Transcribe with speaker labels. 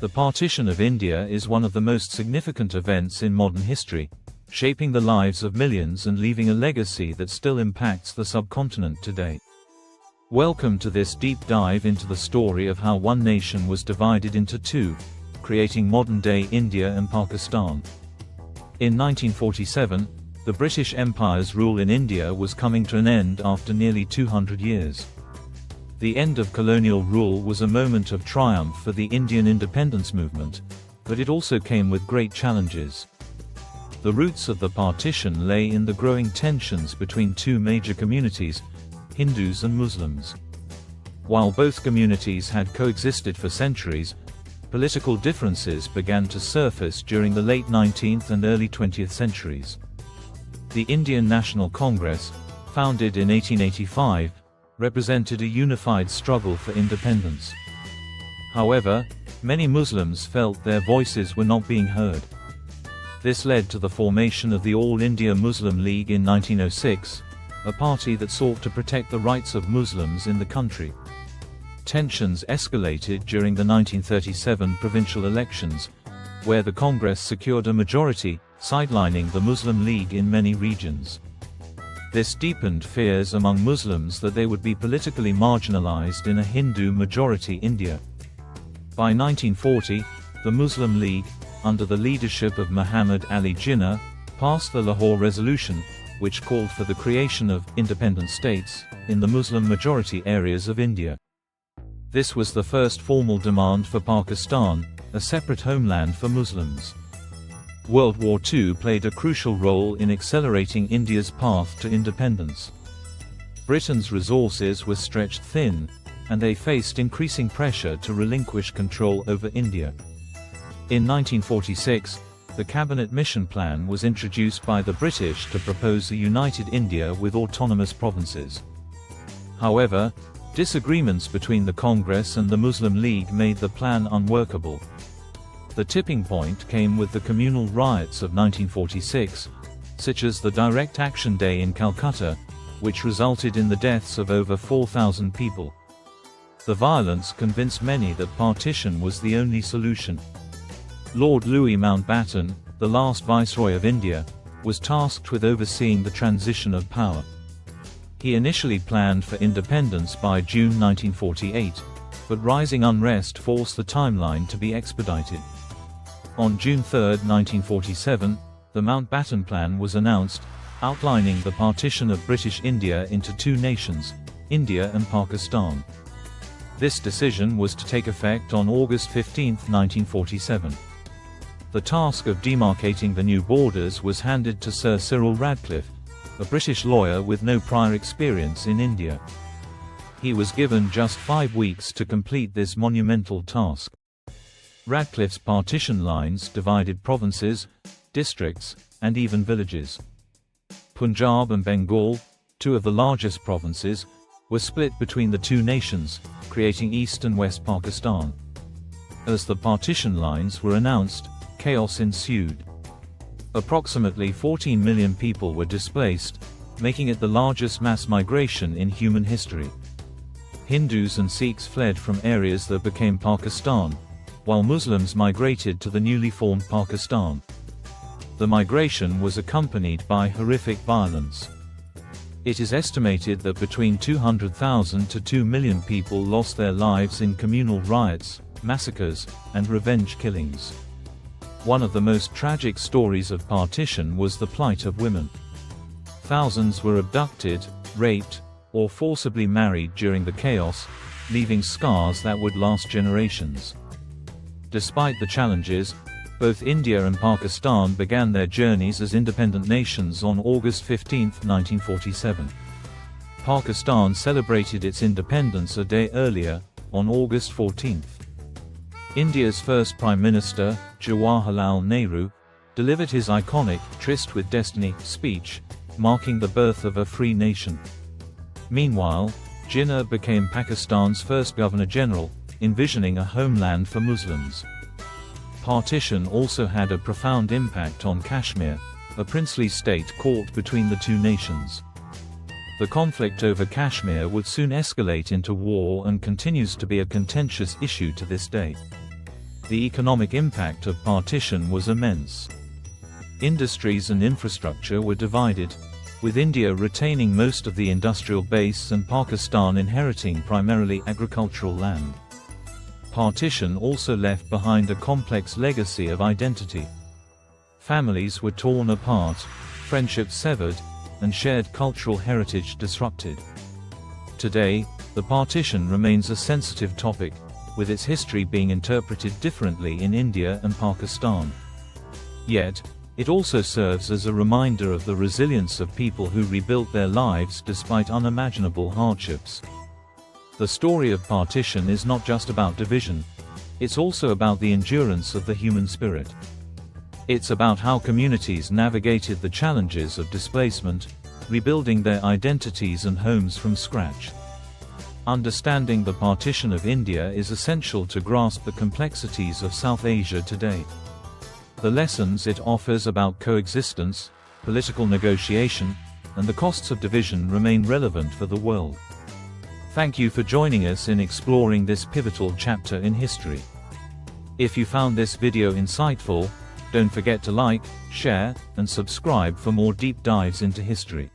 Speaker 1: The Partition of India is one of the most significant events in modern history, shaping the lives of millions and leaving a legacy that still impacts the subcontinent today. Welcome to this deep dive into the story of how one nation was divided into two, creating modern-day India and Pakistan. In 1947, the British Empire's rule in India was coming to an end after nearly 200 years. The end of colonial rule was a moment of triumph for the Indian independence movement, but it also came with great challenges. The roots of the partition lay in the growing tensions between two major communities, Hindus and Muslims. While both communities had coexisted for centuries, political differences began to surface during the late 19th and early 20th centuries. The Indian National Congress, founded in 1885, represented a unified struggle for independence. However, many Muslims felt their voices were not being heard. This led to the formation of the All India Muslim League in 1906, a party that sought to protect the rights of Muslims in the country. Tensions escalated during the 1937 provincial elections, where the Congress secured a majority, sidelining the Muslim League in many regions. This deepened fears among Muslims that they would be politically marginalized in a Hindu-majority India. By 1940, the Muslim League, under the leadership of Muhammad Ali Jinnah, passed the Lahore Resolution, which called for the creation of independent states in the Muslim-majority areas of India. This was the first formal demand for Pakistan, a separate homeland for Muslims. World War II played a crucial role in accelerating India's path to independence. Britain's resources were stretched thin, and they faced increasing pressure to relinquish control over India. In 1946, the Cabinet Mission Plan was introduced by the British to propose a united India with autonomous provinces. However, disagreements between the Congress and the Muslim League made the plan unworkable. The tipping point came with the communal riots of 1946, such as the Direct Action Day in Calcutta, which resulted in the deaths of over 4,000 people. The violence convinced many that partition was the only solution. Lord Louis Mountbatten, the last Viceroy of India, was tasked with overseeing the transition of power. He initially planned for independence by June 1948, but rising unrest forced the timeline to be expedited. On June 3, 1947, the Mountbatten Plan was announced, outlining the partition of British India into two nations, India and Pakistan. This decision was to take effect on August 15, 1947. The task of demarcating the new borders was handed to Sir Cyril Radcliffe, a British lawyer with no prior experience in India. He was given just 5 weeks to complete this monumental task. Radcliffe's partition lines divided provinces, districts, and even villages. Punjab and Bengal, two of the largest provinces, were split between the two nations, creating East and West Pakistan. As the partition lines were announced, chaos ensued. Approximately 14 million people were displaced, making it the largest mass migration in human history. Hindus and Sikhs fled from areas that became Pakistan, while Muslims migrated to the newly formed Pakistan. The migration was accompanied by horrific violence. It is estimated that between 200,000 to 2 million people lost their lives in communal riots, massacres, and revenge killings. One of the most tragic stories of partition was the plight of women. Thousands were abducted, raped, or forcibly married during the chaos, leaving scars that would last generations. Despite the challenges, both India and Pakistan began their journeys as independent nations on August 15, 1947. Pakistan celebrated its independence a day earlier, on August 14. India's first Prime Minister, Jawaharlal Nehru, delivered his iconic "Tryst with Destiny" speech, marking the birth of a free nation. Meanwhile, Jinnah became Pakistan's first Governor-General, envisioning a homeland for Muslims. Partition also had a profound impact on Kashmir, a princely state caught between the two nations. The conflict over Kashmir would soon escalate into war and continues to be a contentious issue to this day. the economic impact of partition was immense. Industries and infrastructure were divided, with India retaining most of the industrial base and Pakistan inheriting primarily agricultural land. Partition also left behind a complex legacy of identity. Families were torn apart, friendships severed, and shared cultural heritage disrupted. Today, the partition remains a sensitive topic, with its history being interpreted differently in India and Pakistan. Yet, it also serves as a reminder of the resilience of people who rebuilt their lives despite unimaginable hardships. The story of partition is not just about division, it's also about the endurance of the human spirit. It's about how communities navigated the challenges of displacement, rebuilding their identities and homes from scratch. Understanding the partition of India is essential to grasp the complexities of South Asia today. The lessons it offers about coexistence, political negotiation, and the costs of division remain relevant for the world. Thank you for joining us in exploring this pivotal chapter in history. If you found this video insightful, don't forget to like, share, and subscribe for more deep dives into history.